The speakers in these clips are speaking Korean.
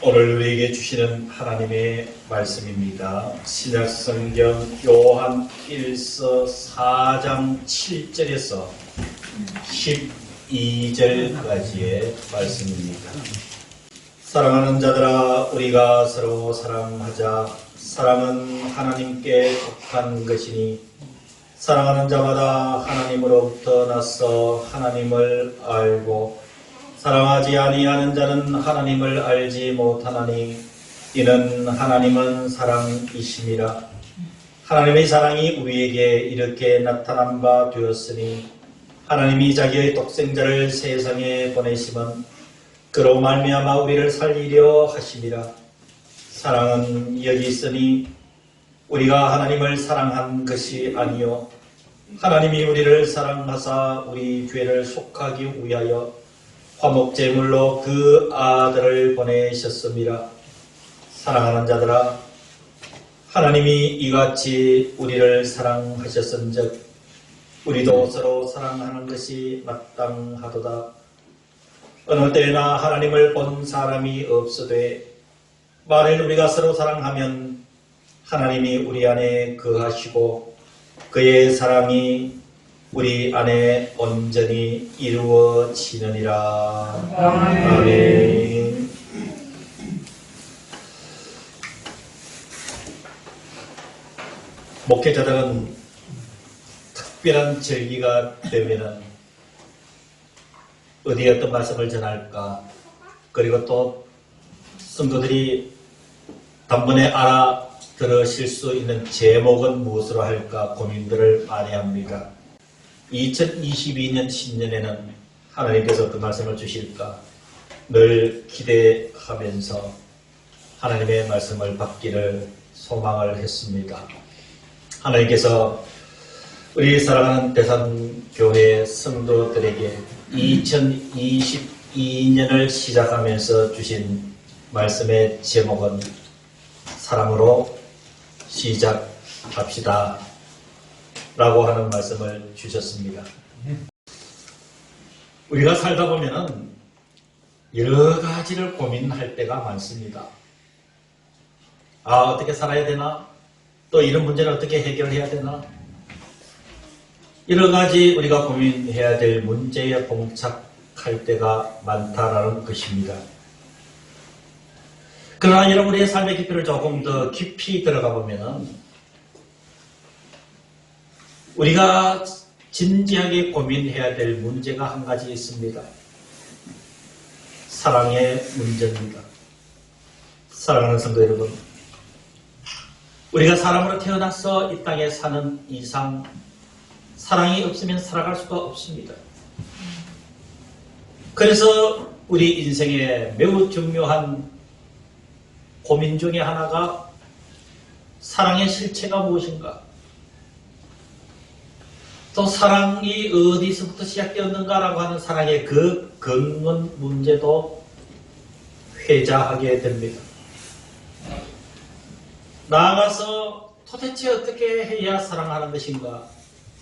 오늘 우리에게 주시는 하나님의 말씀입니다. 신약성경 요한 1서 4장 7절에서 12절까지의 말씀입니다. 사랑하는 자들아, 우리가 서로 사랑하자. 사랑은 하나님께 속한 것이니 사랑하는 자마다 하나님으로부터 나서 하나님을 알고 사랑하지 아니하는 자는 하나님을 알지 못하나니 이는 하나님은 사랑이심이라. 하나님의 사랑이 우리에게 이렇게 나타난 바 되었으니 하나님이 자기의 독생자를 세상에 보내심은 그로 말미암아 우리를 살리려 하심이라. 사랑은 여기 있으니 우리가 하나님을 사랑한 것이 아니요 하나님이 우리를 사랑하사 우리 죄를 속하기 위하여 화목제물로 그 아들을 보내셨습니다. 사랑하는 자들아, 하나님이 이같이 우리를 사랑하셨은즉 우리도 서로 사랑하는 것이 마땅하도다. 어느 때나 하나님을 본 사람이 없으되 만일 우리가 서로 사랑하면 하나님이 우리 안에 거하시고 그의 사랑이 우리 안에 온전히 이루어지느니라. 아멘. 목회자들은 특별한 절기가 되면은 어디에 어떤 말씀을 전할까, 그리고 또 성도들이 단번에 알아들으실 수 있는 제목은 무엇으로 할까 고민들을 많이 합니다. 2022년 신년에는 하나님께서 어떤 말씀을 주실까 늘 기대하면서 하나님의 말씀을 받기를 소망을 했습니다. 하나님께서 우리 사랑하는 대산교회 성도들에게 2022년을 시작하면서 주신 말씀의 제목은 사랑으로 시작합시다 라고 하는 말씀을 주셨습니다. 우리가 살다 보면은 여러 가지를 고민할 때가 많습니다. 어떻게 살아야 되나? 또 이런 문제는 어떻게 해결해야 되나? 여러 가지 우리가 고민해야 될 문제에 봉착할 때가 많다라는 것입니다. 그러나 여러분의 삶의 깊이를 조금 더 깊이 들어가 보면은 우리가 진지하게 고민해야 될 문제가 한 가지 있습니다. 사랑의 문제입니다. 사랑하는 성도 여러분, 우리가 사람으로 태어나서 이 땅에 사는 이상 사랑이 없으면 살아갈 수가 없습니다. 그래서 우리 인생에 매우 중요한 고민 중에 하나가 사랑의 실체가 무엇인가, 또 사랑이 어디서부터 시작되었는가라고 하는 사랑의 그 근원 문제도 회자하게 됩니다. 나아가서 도대체 어떻게 해야 사랑하는 것인가,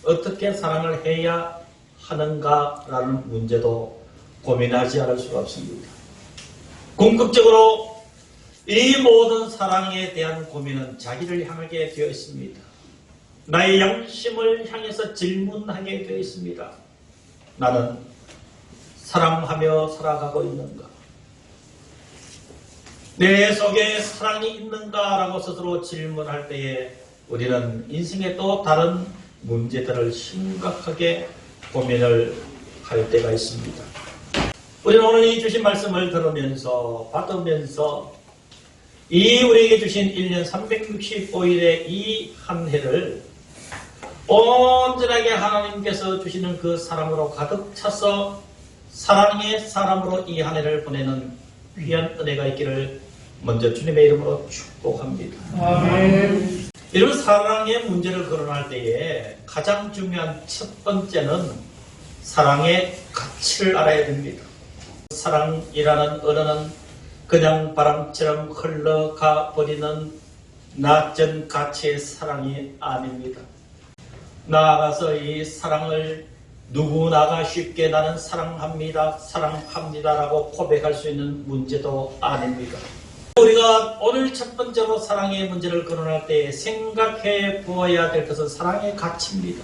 어떻게 사랑을 해야 하는가라는 문제도 고민하지 않을 수가 없습니다. 궁극적으로 이 모든 사랑에 대한 고민은 자기를 향하게 되어 있습니다. 나의 양심을 향해서 질문하게 되어 있습니다. 나는 사랑하며 살아가고 있는가? 내 속에 사랑이 있는가라고 스스로 질문할 때에 우리는 인생의 또 다른 문제들을 심각하게 고민을 할 때가 있습니다. 우리는 오늘 이 주신 말씀을 들으면서 받으면서 이 우리에게 주신 1년 365일의 이 한 해를 온전하게 하나님께서 주시는 그 사랑으로 가득 차서 사랑의 사람으로 이 한 해를 보내는 귀한 은혜가 있기를 먼저 주님의 이름으로 축복합니다. 아멘. 이런 사랑의 문제를 거론할 때에 가장 중요한 첫 번째는 사랑의 가치를 알아야 됩니다. 사랑이라는 언어는 그냥 바람처럼 흘러가 버리는 낯선 가치의 사랑이 아닙니다. 나아가서 이 사랑을 누구나가 쉽게 나는 사랑합니다, 사랑합니다라고 고백할 수 있는 문제도 아닙니다. 우리가 오늘 첫 번째로 사랑의 문제를 거론할 때 생각해 보아야 될 것은 사랑의 가치입니다.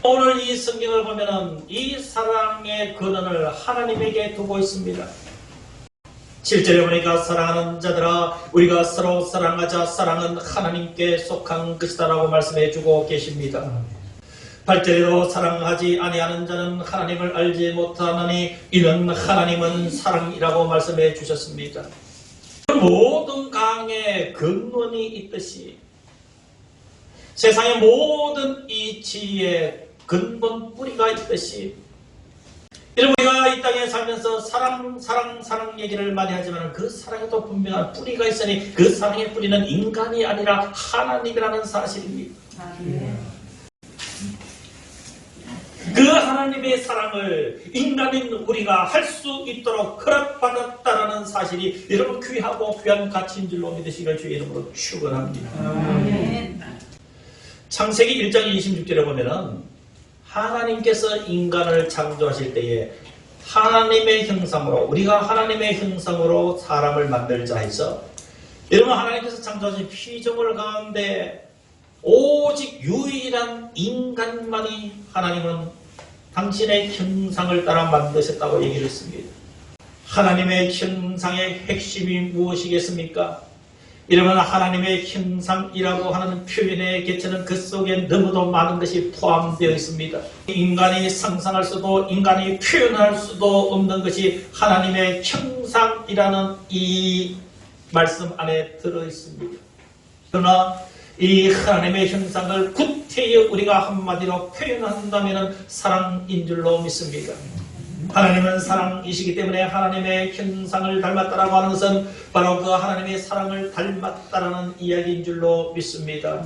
오늘 이 성경을 보면은 이 사랑의 근원을 하나님에게 두고 있습니다. 7절에 보니까 사랑하는 자들아 우리가 서로 사랑하자 사랑은 하나님께 속한 것이다 라고 말씀해 주고 계십니다. 8절에도 사랑하지 아니하는 자는 하나님을 알지 못하느니 이는 하나님은 사랑이라고 말씀해 주셨습니다. 모든 강에 근원이 있듯이 세상의 모든 이치에 근본 뿌리가 있듯이 우리가 이 땅에 살면서 사랑 얘기를 많이 하지만 그 사랑에도 분명한 뿌리가 있으니 그 사랑의 뿌리는 인간이 아니라 하나님이라는 사실입니다. 그 하나님의 사랑을 인간인 우리가 할 수 있도록 허락받았다는 사실이 여러분 귀하고 귀한 가치인 줄로 믿으시길 주의 이름으로 축원합니다. 창세기 1장 26절에 보면은 하나님께서 인간을 창조하실 때에 하나님의 형상으로 우리가 하나님의 형상으로 사람을 만들자 해서 여러분 하나님께서 창조하신 피조물 가운데 오직 유일한 인간만이 하나님은 당신의 형상을 따라 만드셨다고 얘기를 했습니다. 하나님의 형상의 핵심이 무엇이겠습니까? 이러면 하나님의 형상이라고 하는 표현의 개체는 그 속에 너무도 많은 것이 포함되어 있습니다. 인간이 상상할 수도 인간이 표현할 수도 없는 것이 하나님의 형상이라는 이 말씀 안에 들어있습니다. 그러나 이 하나님의 형상을 구태여 우리가 한마디로 표현한다면 사랑인 줄로 믿습니다. 하나님은 사랑이시기 때문에 하나님의 형상을 닮았다라고 하는 것은 바로 그 하나님의 사랑을 닮았다라는 이야기인 줄로 믿습니다.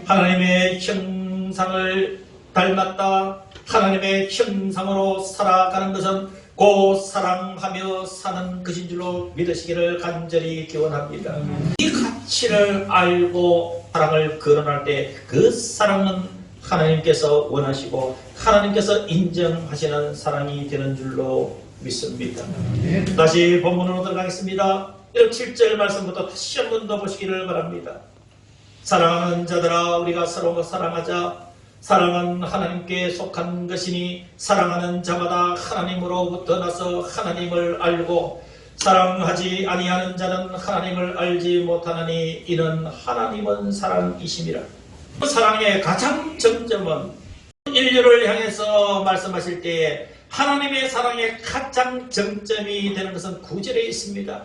하나님의 형상을 닮았다, 하나님의 형상으로 살아가는 것은 곧 사랑하며 사는 것인 줄로 믿으시기를 간절히 기원합니다. 이 가치를 알고 사랑을 거론할 때 그 사랑은 하나님께서 원하시고 하나님께서 인정하시는 사랑이 되는 줄로 믿습니다. 다시 본문으로 들어가겠습니다. 7절 말씀부터 다시 한 번 더 보시기를 바랍니다. 사랑하는 자들아 우리가 서로 사랑하자. 사랑은 하나님께 속한 것이니 사랑하는 자마다 하나님으로부터 나서 하나님을 알고 사랑하지 아니하는 자는 하나님을 알지 못하느니 이는 하나님은 사랑이심이라. 사랑의 가장 정점은 인류를 향해서 말씀하실 때에 하나님의 사랑의 가장 정점이 되는 것은 9절에 있습니다.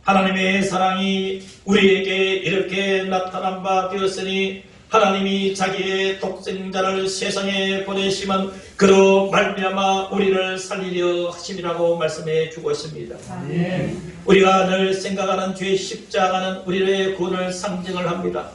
하나님의 사랑이 우리에게 이렇게 나타난 바 되었으니 하나님이 자기의 독생자를 세상에 보내시면 그로 말미암아 우리를 살리려 하심이라고 말씀해 주고 있습니다. 우리가 늘 생각하는 죄의 십자가는 우리의 구원을 상징을 합니다.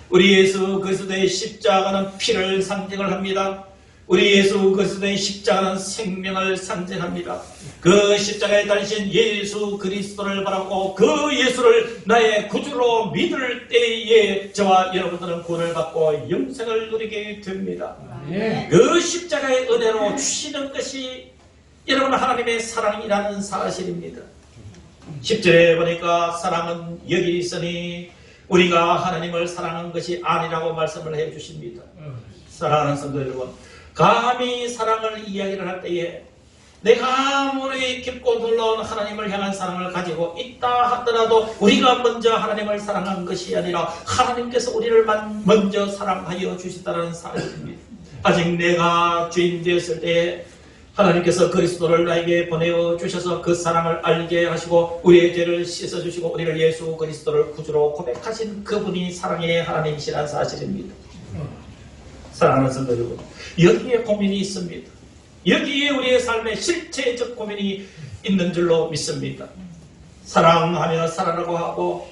우리 예수 그리스도의 십자가는 피를 상징을 합니다. 우리 예수 그리스도의 십자가는 생명을 상징합니다. 그 십자가에 달리신 예수 그리스도를 바라고 그 예수를 나의 구주로 믿을 때에 저와 여러분들은 구원을 받고 영생을 누리게 됩니다. 그 십자가의 은혜로 주시는 것이 여러분 하나님의 사랑이라는 사실입니다. 10절에 보니까 사랑은 여기 있으니 우리가 하나님을 사랑한 것이 아니라고 말씀을 해 주십니다. 사랑하는 성도 여러분, 감히 사랑을 이야기를 할 때에 내가 아무리 깊고 놀라운 하나님을 향한 사랑을 가지고 있다 하더라도 우리가 먼저 하나님을 사랑한 것이 아니라 하나님께서 우리를 먼저 사랑하여 주셨다는 사실입니다. 아직 내가 죄인 되었을 때에 하나님께서 그리스도를 나에게 보내어 주셔서 그 사랑을 알게 하시고 우리의 죄를 씻어주시고 우리를 예수 그리스도를 구주로 고백하신 그분이 사랑의 하나님이시라는 사실입니다. 사랑하는 성도 여러분, 여기에 고민이 있습니다. 여기에 우리의 삶의 실체적 고민이 있는 줄로 믿습니다. 사랑하며 살아라고 하고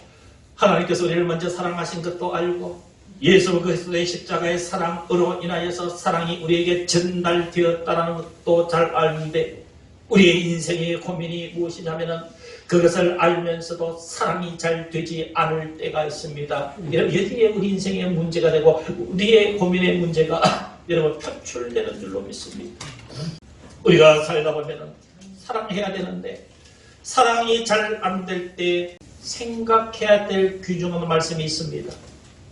하나님께서 우리를 먼저 사랑하신 것도 알고 예수 그리스도의 십자가의 사랑으로 인하여서 사랑이 우리에게 전달되었다는 것도 잘 아는데 우리의 인생의 고민이 무엇이냐면 그것을 알면서도 사랑이 잘 되지 않을 때가 있습니다. 여기에 우리 인생의 문제가 되고 우리의 고민의 문제가 여러분 표출되는 줄로 믿습니다. 우리가 살다 보면 사랑해야 되는데 사랑이 잘 안 될 때 생각해야 될 귀중한 말씀이 있습니다.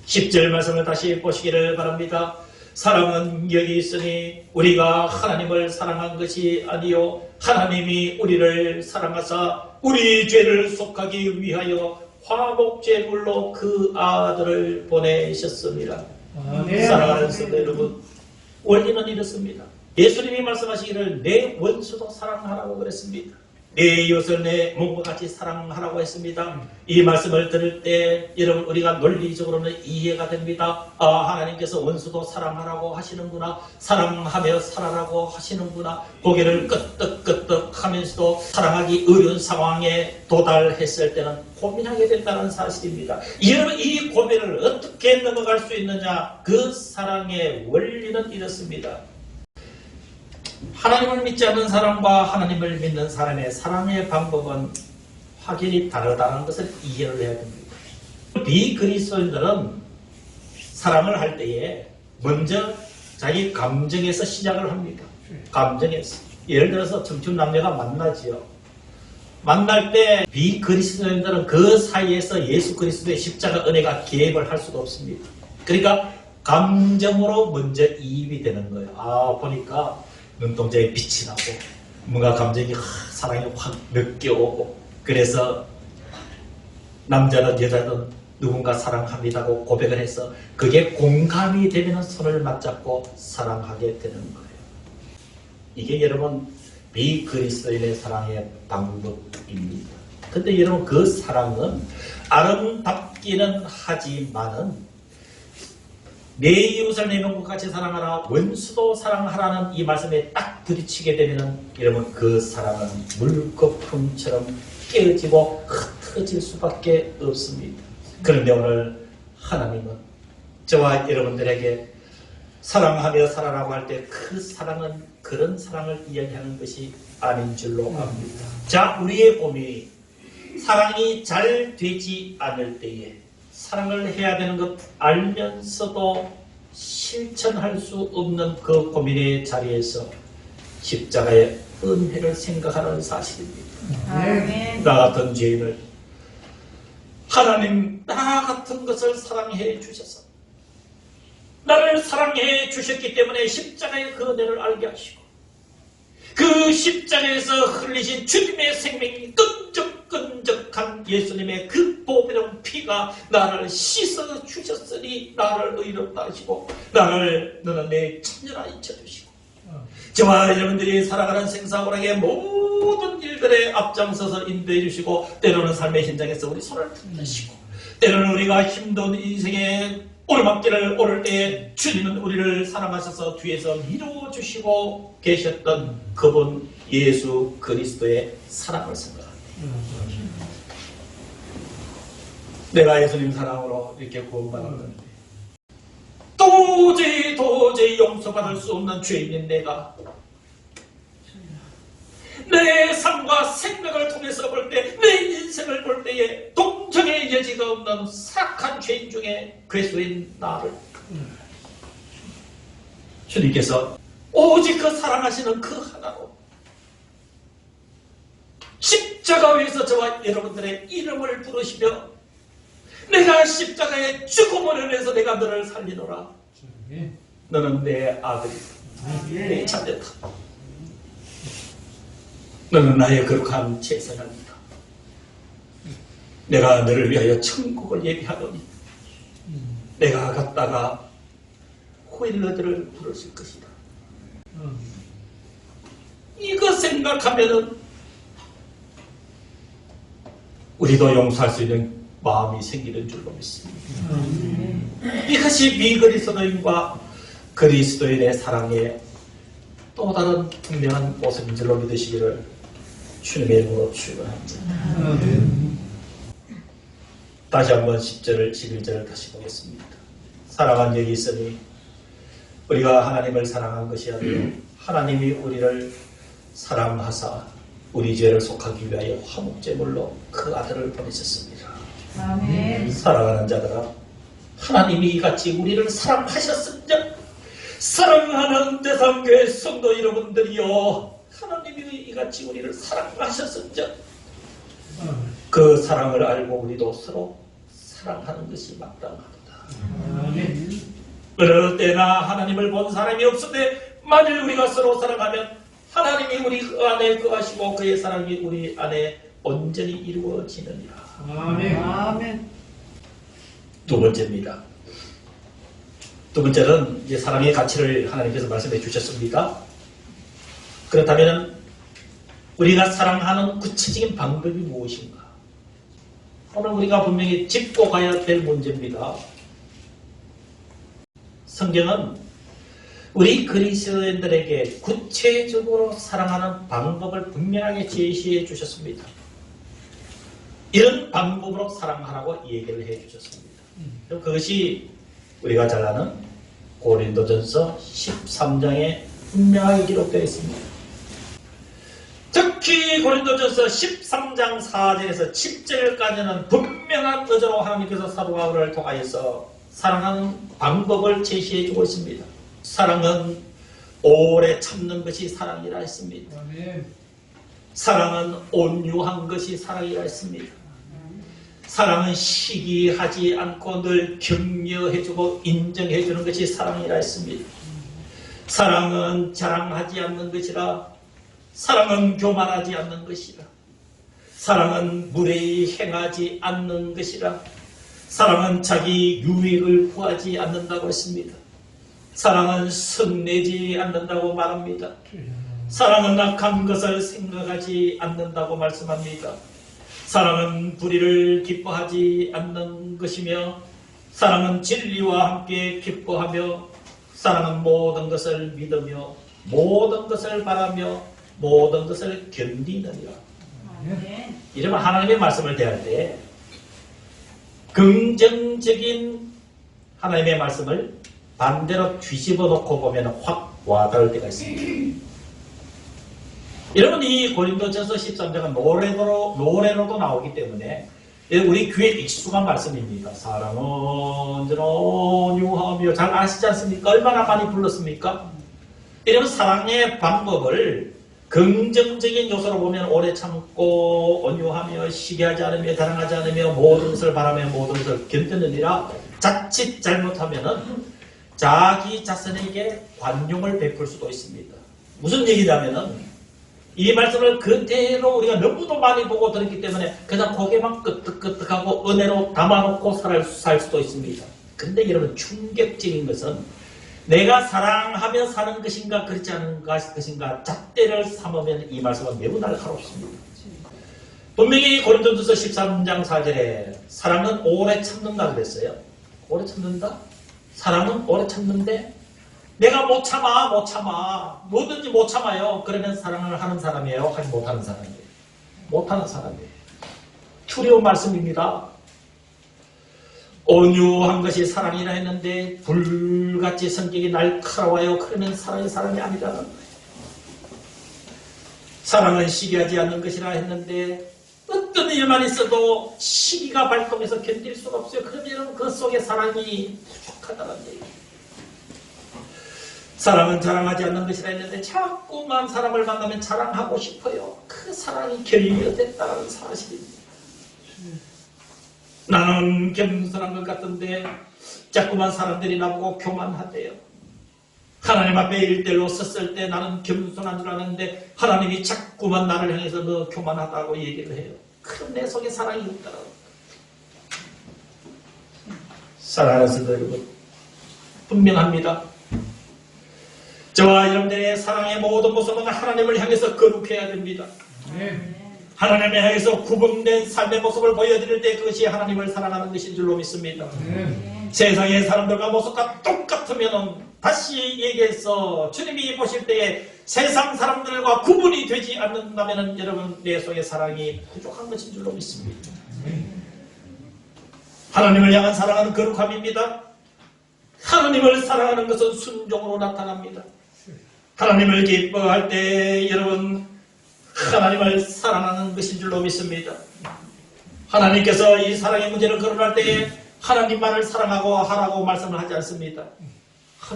10절 말씀을 다시 보시기를 바랍니다. 사랑은 여기 있으니 우리가 하나님을 사랑한 것이 아니요 하나님이 우리를 사랑하사 우리 죄를 속하기 위하여 화목제물로 그 아들을 보내셨습니다. 사랑하는 성도 여러분, 원리는 이렇습니다. 예수님이 말씀하시기를 내 원수도 사랑하라고 그랬습니다. 내 이웃을 내 몸과 같이 사랑하라고 했습니다. 이 말씀을 들을 때 여러분 우리가 논리적으로는 이해가 됩니다. 하나님께서 원수도 사랑하라고 하시는구나, 사랑하며 살아라고 하시는구나. 고개를 끄덕끄덕 하면서도 사랑하기 어려운 상황에 도달했을 때는 고민하게 된다는 사실입니다. 여러분 이 고민을 어떻게 넘어갈 수 있느냐? 그 사랑의 원리는 이렇습니다. 하나님을 믿지 않는 사람과 하나님을 믿는 사람의 사랑의 방법은 확연히 다르다는 것을 이해를 해야 됩니다. 비그리스도인들은 사랑을 할 때에 먼저 자기 감정에서 시작을 합니다. 감정에서. 예를 들어서 청춘 남녀가 만나지요. 만날 때 비그리스도인들은 그 사이에서 예수 그리스도의 십자가 은혜가 개입을 할 수가 없습니다. 그러니까 감정으로 먼저 이입이 되는 거예요. 보니까 눈동자에 빛이 나고 뭔가 감정이 사랑이 확 느껴오고, 그래서 남자든 여자든 누군가 사랑합니다고 고백을 해서 그게 공감이 되면 손을 맞잡고 사랑하게 되는 거예요. 이게 여러분 비그리스도인의 사랑의 방법입니다. 근데 여러분 그 사랑은 아름답기는 하지만은 내 이웃을 내 몸과 같이 사랑하라, 원수도 사랑하라는 이 말씀에 딱 부딪히게 되면 여러분 그 사랑은 물거품처럼 깨어지고 흩어질 수밖에 없습니다. 그런데 오늘 하나님은 저와 여러분들에게 사랑하며 살아라고 할 때 그 사랑은 그런 사랑을 이야기하는 것이 아닌 줄로 압니다. 자, 우리의 고민이 사랑이 잘 되지 않을 때에 사랑을 해야 되는 것 알면서도 실천할 수 없는 그 고민의 자리에서 십자가의 은혜를 생각하는 사실입니다. 나 같은 죄인을 하나님 나 같은 것을 사랑해 주셔서 나를 사랑해 주셨기 때문에 십자가의 그 은혜를 알게 하시고 그 십자가에서 흘리신 주님의 생명이 끈적끈적한 예수님의 그 보배로운 피가 나를 씻어 주셨으니 나를 의롭다 하시고 나를 너는 내 자녀라 잊혀주시고 저와 여러분들이 살아가는 생사고락의 모든 일들에 앞장서서 인도해 주시고 때로는 삶의 현장에서 우리 손을 든드시고 때로는 우리가 힘든 인생의 오르막길을 오를 때에 주님은 우리를 사랑하셔서 뒤에서 밀어주시고 계셨던 그분 예수 그리스도의 사랑을 생각합니다. 내가 예수님 사랑으로 이렇게 구원받았는데 도저히 용서받을 수 없는 죄인인 내가 내 삶과 생각을 통해서 볼 때, 내 인생을 볼 때에 동정의 여지가 없는 사악한 죄인 중에 괴수인 나를 주님께서 오직 그 사랑하시는 그 하나로 십자가 위에서 저와 여러분들의 이름을 부르시며 내가 십자가의 죽음을 위해서 내가 너를 살리노라. 너는 내 아들이다. 내 자녀다. 너는 나의 거룩한 제사장이다. 내가 너를 위하여 천국을 예비하노니 내가 갔다가 후에 너희들을 부르실 것이다. 이거 생각하면은 우리도 용서할 수 있는 마음이 생기는 줄로 믿습니다. 이것이 비그리스도인과 그리스도인의 사랑의 또 다른 분명한 모습인 줄로 믿으시기를 주님의 이름으로 축원합니다. 다시 한번 10절을 11절을 다시 보겠습니다. 사랑한 여기 있으니 우리가 하나님을 사랑한 것이 아니라 하나님이 우리를 사랑하사 우리 죄를 속하기 위하여 화목제물로 그 아들을 보내셨습니다. 아멘. 사랑하는 자들아, 하나님이 이같이 우리를 사랑하셨습니다. 사랑하는 대상교회 성도 여러분들이여, 하나님이 이같이 우리를 사랑하셨습니다. 그 사랑을 알고 우리도 서로 사랑하는 것이 마땅하도다. 어느 때나 하나님을 본 사람이 없으되 만일 우리가 서로 사랑하면 하나님이 우리 안에 거하시고 그의 사랑이 우리 안에 온전히 이루어지느니라. 아멘. 두 번째입니다. 두 번째는 이제 사랑의 가치를 하나님께서 말씀해 주셨습니다. 그렇다면 우리가 사랑하는 구체적인 방법이 무엇인가? 오늘 우리가 분명히 짚고 가야 될 문제입니다. 성경은 우리 그리스도인들에게 구체적으로 사랑하는 방법을 분명하게 제시해 주셨습니다. 이런 방법으로 사랑하라고 얘기를 해 주셨습니다. 그것이 우리가 잘 아는 고린도전서 13장에 분명하게 기록되어 있습니다. 특히 고린도전서 13장 4절에서 7절까지는 분명한 의도로 하나님께서 사도 바울을 통하여서 사랑하는 방법을 제시해 주고 있습니다. 사랑은 오래 참는 것이 사랑이라 했습니다. 사랑은 온유한 것이 사랑이라 했습니다. 사랑은 시기하지 않고 늘 격려해주고 인정해주는 것이 사랑이라 했습니다. 사랑은 자랑하지 않는 것이라, 사랑은 교만하지 않는 것이라, 사랑은 무례히 행하지 않는 것이라, 사랑은 자기 유익을 구하지 않는다고 했습니다. 사랑은 성내지 않는다고 말합니다. 사랑은 악한 것을 생각하지 않는다고 말씀합니다. 사랑은 불의를 기뻐하지 않는 것이며, 사랑은 진리와 함께 기뻐하며, 사랑은 모든 것을 믿으며 모든 것을 바라며 모든 것을 견디느니라. 이러면 하나님의 말씀을 대할 때 긍정적인 하나님의 말씀을 반대로 뒤집어 놓고 보면 확 와닿을 때가 있습니다. 여러분, 이 고린도전서 13장은 노래로도 나오기 때문에 우리 귀에 익숙한 말씀입니다. 사랑은 언제나 온유하며, 잘 아시지 않습니까? 얼마나 많이 불렀습니까? 이런 사랑의 방법을 긍정적인 요소로 보면 오래 참고 온유하며 시기하지 않으며 자랑하지 않으며 모든 것을 바라며 모든 것을 견디느니라. 자칫 잘못하면은 자기 자신에게 관용을 베풀 수도 있습니다. 무슨 얘기냐면은 이 말씀을 그대로 우리가 너무도 많이 보고 들었기 때문에 그냥 고개만 끄덕끄덕하고 은혜로 담아놓고 살 수도 있습니다. 근데 여러분, 충격적인 것은 내가 사랑하며 사는 것인가 그렇지 않은 것인가 잣대를 삼으면 이 말씀은 매우 날카롭습니다. 분명히 고린도전서 13장 4절에 사랑은 오래 참는다 그랬어요. 오래 참는다? 사랑은 오래 참는데 내가 못 참아. 뭐든지 못 참아요. 그러면 사랑을 하는 사람이에요? 하지 못하는 사람이에요? 못하는 사람이에요. 두려운 말씀입니다. 온유한 것이 사랑이라 했는데 불같이 성격이 날카로워요. 그러면 사랑이 아니라는 거예요. 사랑은 시기하지 않는 것이라 했는데 어떤 일만 있어도 시기가 발동해서 견딜 수가 없어요. 그러면 그 속에 사랑이 부족하다는 얘기예요. 사랑은 자랑하지 않는 것이라 했는데 자꾸만 사람을 만나면 자랑하고 싶어요. 그 사랑이 결여됐다는 사실입니다. 나는 겸손한 것 같은데 자꾸만 사람들이 나보고 교만하대요. 하나님 앞에 일대로 섰을 때 나는 겸손한 줄 아는데 하나님이 자꾸만 나를 향해서 너 교만하다고 얘기를 해요. 그럼 내 속에 사랑이 없다라고. 사랑하는 성도 여러분, 분명합니다. 저와 여러분들의 사랑의 모든 모습은 하나님을 향해서 거룩해야 됩니다. 하나님을 향해서 구분된 삶의 모습을 보여드릴 때 그것이 하나님을 사랑하는 것인 줄로 믿습니다. 세상의 사람들과 모습과 똑같으면 다시 얘기해서 주님이 보실 때에 세상 사람들과 구분이 되지 않는다면 여러분 내 속에 사랑이 부족한 것인 줄로 믿습니다. 하나님을 향한 사랑은 거룩함입니다. 하나님을 사랑하는 것은 순종으로 나타납니다. 하나님을 기뻐할 때 여러분 하나님을 사랑하는 것인 줄로 믿습니다. 하나님께서 이 사랑의 문제를 거론할 때에 하나님만을 사랑하고 하라고 말씀을 하지 않습니다.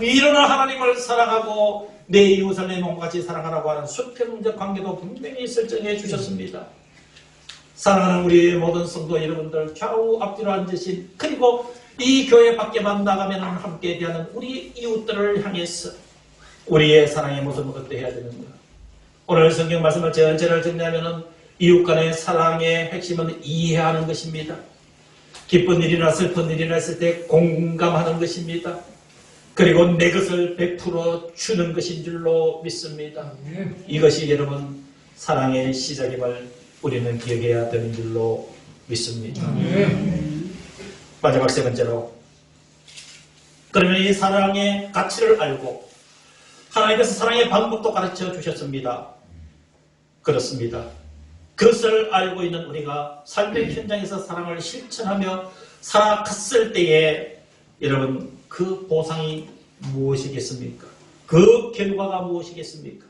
일어나 하나님을 사랑하고 내 이웃을 내 몸과 같이 사랑하라고 하는 수평적 관계도 분명히 설정해 주셨습니다. 사랑하는 우리 모든 성도 여러분들, 좌우 앞뒤로 앉으신, 그리고 이 교회 밖에만 나가면 함께 대하는 우리 이웃들을 향해서 우리의 사랑의 모습은 어떠해야 되는가? 오늘 성경 말씀을 전체를 정리하면 이웃 간의 사랑의 핵심은 이해하는 것입니다. 기쁜 일이나 슬픈 일이나 있을 때 공감하는 것입니다. 그리고 내 것을 베풀어 주는 것인 줄로 믿습니다. 이것이 여러분 사랑의 시작임을 우리는 기억해야 되는 줄로 믿습니다. 마지막 세 번째로, 그러면 이 사랑의 가치를 알고 하나님께서 사랑의 방법도 가르쳐 주셨습니다. 그렇습니다. 그것을 알고 있는 우리가 삶의 현장에서 사랑을 실천하며 살아갔을 때에 여러분 그 보상이 무엇이겠습니까? 그 결과가 무엇이겠습니까?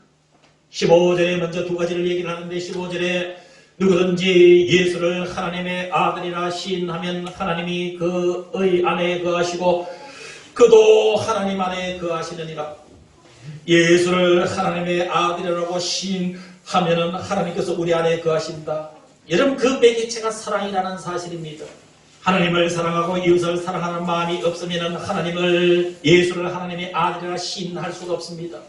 15절에 먼저 두 가지를 얘기를 하는데, 15절에 누구든지 예수를 하나님의 아들이라 시인하면 하나님이 그의 안에 거하시고 그도 하나님 안에 거하시느니라. 예수를 하나님의 아들이라고 시인하면 하나님께서 우리 안에 거하신다. 여러분 그 매개체가 사랑이라는 사실입니다. 하나님을 사랑하고 이웃을 사랑하는 마음이 없으면 예수를 하나님의 아들이라 시인할 수가 없습니다.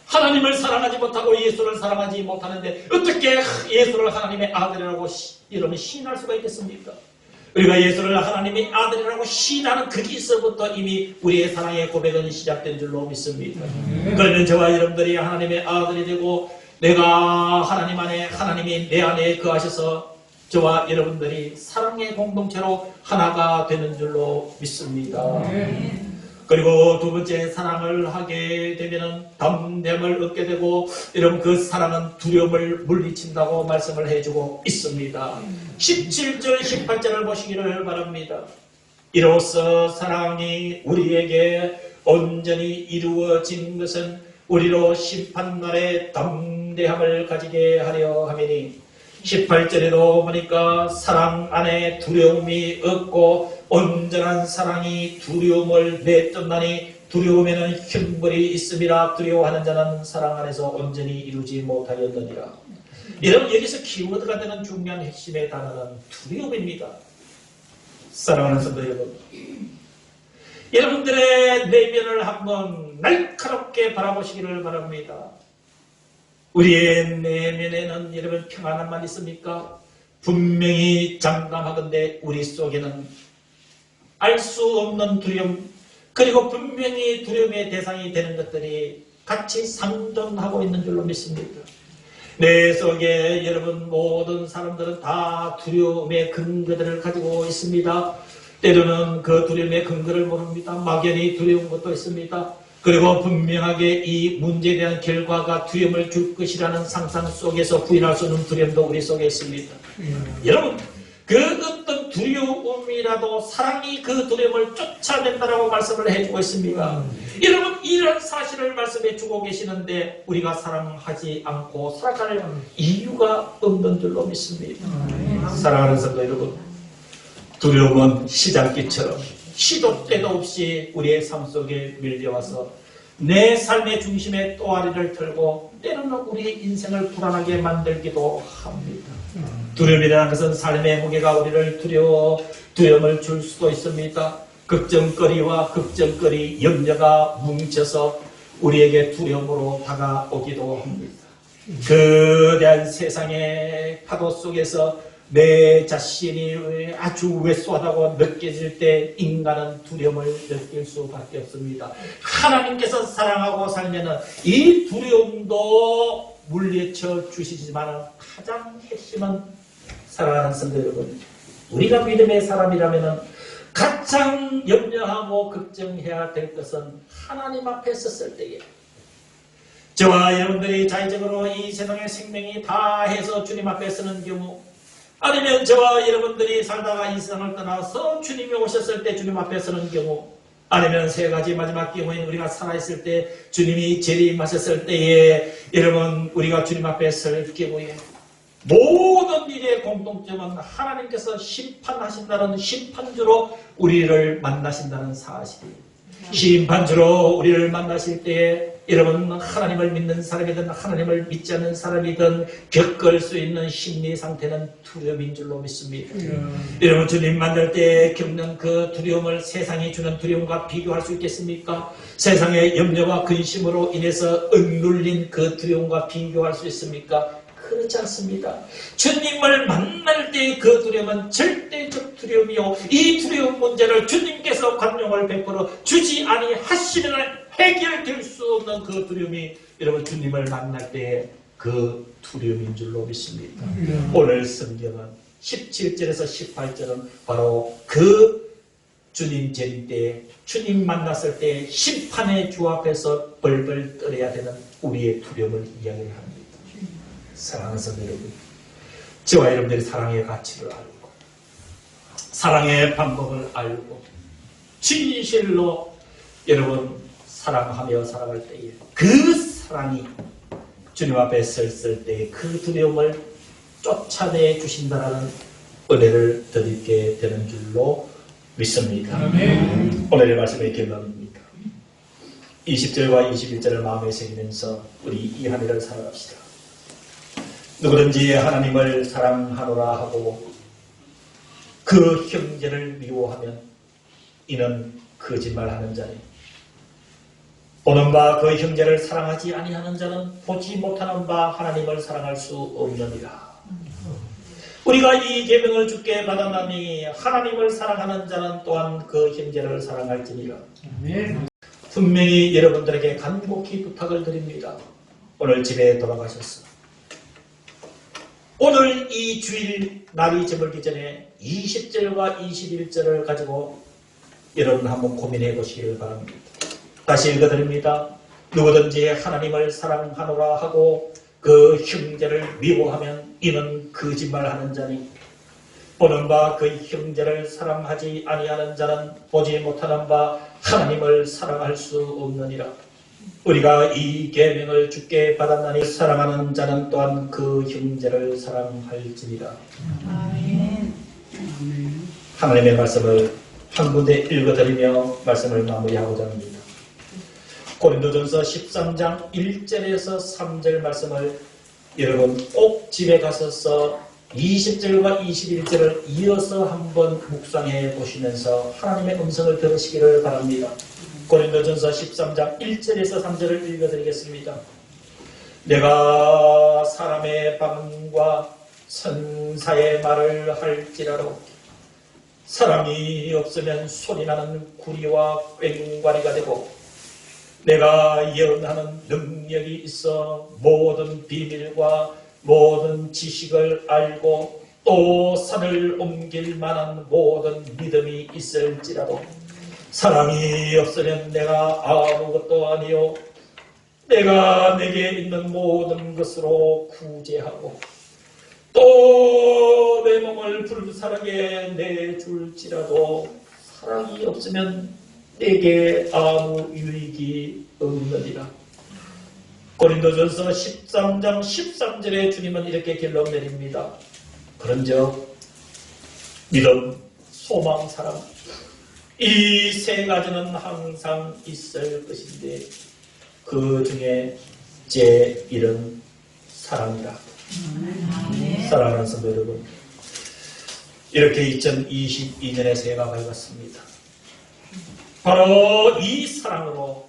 하나님을 사랑하지 못하고 예수를 사랑하지 못하는데 어떻게 예수를 하나님의 아들이라고 이러면 시인할 수가 있겠습니까? 우리가 예수를 하나님의 아들이라고 시인하는 거기서부터 이미 우리의 사랑의 고백은 시작된 줄로 믿습니다. 그러면 저와 여러분들이 하나님의 아들이 되고 내가 하나님 안에, 하나님이 내 안에 거하셔서 저와 여러분들이 사랑의 공동체로 하나가 되는 줄로 믿습니다. 그리고 두 번째, 사랑을 하게 되면 담대함을 얻게 되고, 여러분 그 사랑은 두려움을 물리친다고 말씀을 해주고 있습니다. 17절 18절을 보시기를 바랍니다. 이로써 사랑이 우리에게 온전히 이루어진 것은 우리로 심판날에 담대함을 가지게 하려 함이니, 18절에도 보니까 사랑 안에 두려움이 없고 온전한 사랑이 두려움을 내쫓나니 두려움에는 형벌이 있음이라. 두려워하는 자는 사랑 안에서 온전히 이루지 못하였느니라. 여러분 여기서 키워드가 되는 중요한 핵심의 단어는 두려움입니다. 사랑하는 성도 여러분, 여러분들의 내면을 한번 날카롭게 바라보시기를 바랍니다. 우리의 내면에는 여러분 평안함만 있습니까? 분명히 장담하건대 우리 속에는 알 수 없는 두려움, 그리고 분명히 두려움의 대상이 되는 것들이 같이 상존하고 있는 줄로 믿습니다. 내 속에 여러분 모든 사람들은 다 두려움의 근거들을 가지고 있습니다. 때로는 그 두려움의 근거를 모릅니다. 막연히 두려운 것도 있습니다. 그리고 분명하게 이 문제에 대한 결과가 두려움을 줄 것이라는 상상 속에서 부인할 수 없는 두려움도 우리 속에 있습니다. 여러분 그 어떤 두려움이라도 사랑이 그 두려움을 쫓아낸다라고 말씀을 해주고 있습니다. 여러분 이런 사실을 말씀해 주고 계시는데 우리가 사랑하지 않고 살아갈 이유가 없는 줄로 믿습니다. 사랑하는 성도 여러분, 두려움은 시장기처럼 시도 때도 없이 우리의 삶 속에 밀려와서 내 삶의 중심에 또아리를 틀고 때로는 우리의 인생을 불안하게 만들기도 합니다. 두려움이라는 것은 삶의 무게가 우리를 두려움을 줄 수도 있습니다. 걱정거리와 걱정거리, 염려가 뭉쳐서 우리에게 두려움으로 다가오기도 합니다. 거대한 세상의 파도 속에서 내 자신이 아주 왜소하다고 느껴질 때 인간은 두려움을 느낄 수밖에 없습니다. 하나님께서 사랑하고 살면 이 두려움도 물리쳐 주시지만 가장 핵심은, 사랑하는 성도 여러분, 우리가 믿음의 사람이라면 가장 염려하고 걱정해야 될 것은 하나님 앞에 섰을 때에 저와 여러분들이 자의적으로 이 세상의 생명이 다해서 주님 앞에 서는 경우, 아니면 저와 여러분들이 살다가 이 세상을 떠나서 주님이 오셨을 때 주님 앞에 서는 경우, 아니면 세 가지 마지막 경우인 우리가 살아있을 때 주님이 재림하셨을 때에 여러분 우리가 주님 앞에 설 경우에 모든 일의 공통점은 하나님께서 심판하신다는 심판주로 우리를 만나신다는 사실입니다. 심판주로 우리를 만나실 때에 여러분 하나님을 믿는 사람이든 하나님을 믿지 않는 사람이든 겪을 수 있는 심리 상태는 두려움인 줄로 믿습니다. 여러분 주님 만날 때 겪는 그 두려움을 세상이 주는 두려움과 비교할 수 있겠습니까? 세상의 염려와 근심으로 인해서 억눌린 그 두려움과 비교할 수 있습니까? 그렇지 않습니다. 주님을 만날 때 그 두려움은 절대적 두려움이요, 이 두려움 문제를 주님께서 관용을 베풀어 주지 아니하시면 해결될 수 없는 그 두려움이 여러분 주님을 만날 때 그 두려움인 줄로 믿습니다. 오늘 성경은 17절에서 18절은 바로 그 주님 재림 때, 주님 만났을 때 심판의 주 앞에서 벌벌 떨어야 되는 우리의 두려움을 이야기합니다. 사랑하는 성도 여러분, 저와 여러분들이 사랑의 가치를 알고 사랑의 방법을 알고 진실로 여러분 사랑하며 살아갈 때에 그 사랑이 주님 앞에 섰을 때 그 두려움을 쫓아내 주신다는 은혜를 드리게 되는 줄로 믿습니다. 오늘의 말씀의 결론입니다. 20절과 21절을 마음에 새기면서 우리 이 한 해를 살아갑시다. 누구든지 하나님을 사랑하노라 하고 그 형제를 미워하면 이는 거짓말하는 자니 보는 바 그 형제를 사랑하지 아니하는 자는 보지 못하는 바 하나님을 사랑할 수 없느니라. 우리가 이 계명을 주께 받았나니 하나님을 사랑하는 자는 또한 그 형제를 사랑할지니라. 분명히 여러분들에게 간곡히 부탁을 드립니다. 오늘 집에 돌아가셨어. 오늘 이 주일 날이 저물기 전에 20절과 21절을 가지고 여러분 한번 고민해 보시기를 바랍니다. 다시 읽어드립니다. 누구든지 하나님을 사랑하노라 하고 그 형제를 미워하면 이는 거짓말하는 자니 보는 바 그 형제를 사랑하지 아니하는 자는 보지 못하는 바 하나님을 사랑할 수 없느니라. 우리가 이 계명을 주께 받았나니 사랑하는 자는 또한 그 형제를 사랑할지니라. 하나님의 말씀을 한 군데 읽어드리며 말씀을 마무리하고자 합니다. 고린도전서 13장 1절에서 3절 말씀을 여러분 꼭 집에 가셔서 20절과 21절을 이어서 한번 묵상해 보시면서 하나님의 음성을 들으시기를 바랍니다. 고린도전서 13장 1절에서 3절을 읽어드리겠습니다. 내가 사람의 방언과 선사의 말을 할지라도 사람이 없으면 소리나는 구리와 꽹과리가 되고 내가 예언하는 능력이 있어 모든 비밀과 모든 지식을 알고 또 산을 옮길 만한 모든 믿음이 있을지라도 사랑이 없으면 내가 아무것도 아니요 내가 내게 있는 모든 것으로 구제하고 또 내 몸을 불사르게 내줄지라도 사랑이 없으면 내게 아무 유익이 없느니라. 고린도전서 13장 13절에 주님은 이렇게 결론 내립니다. 그런즉 믿음, 소망, 사랑 이 세 가지는 항상 있을 것인데 그 중에 제1은 사랑이라. 사랑하는 성도 여러분, 이렇게 2022년의 새해가 밝았습니다. 바로 이 사랑으로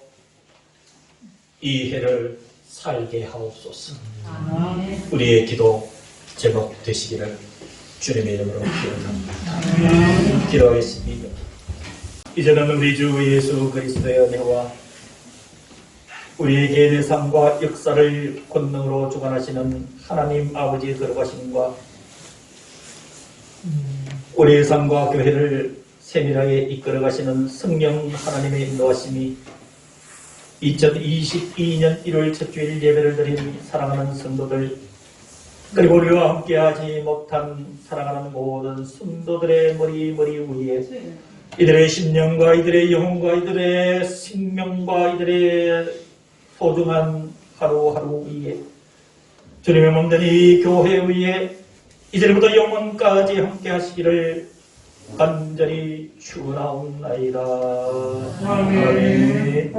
이 해를 살게 하옵소서. 우리의 기도 제목 되시기를 주님의 이름으로 기원합니다. 기도하겠습니다. 이제는 우리 주 예수 그리스도의 은혜와 우리의 개인의 삶과 역사를 권능으로 주관하시는 하나님 아버지의 거룩하심과 우리의 삶과 교회를 세밀하게 이끌어가시는 성령 하나님의 인도하심이 2022년 1월 첫 주일 예배를 드린 사랑하는 성도들 그리고 우리와 함께하지 못한 사랑하는 모든 성도들의 머리 위에 이들의 심령과 이들의 영혼과 이들의 생명과 이들의 소중한 하루하루 위에 주님의 몸된 이 교회 위에 이제부터 영원까지 함께 하시기를 간절히 축원하옵나이다. 아멘.